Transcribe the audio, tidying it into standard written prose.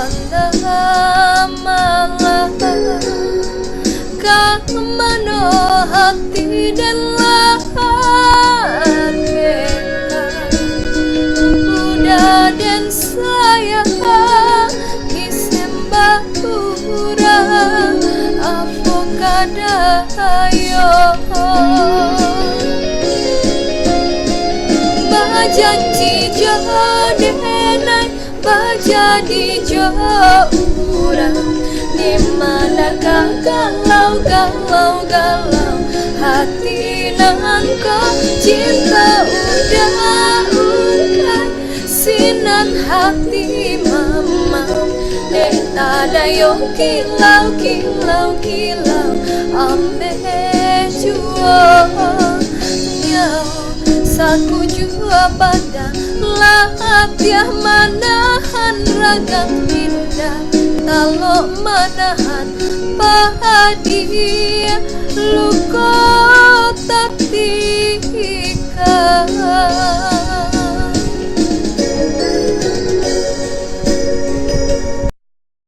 malam kamano hati dan lahan udah dan sayang kisembah urang apa kadayo bajanji jodenai bajadi urang di manakah galau hati nan kau cinta udah ukai sinan hati mama ada yo kilau ambe juo nyau saku jua pada latiah manahan ragam indah kalau manahan padi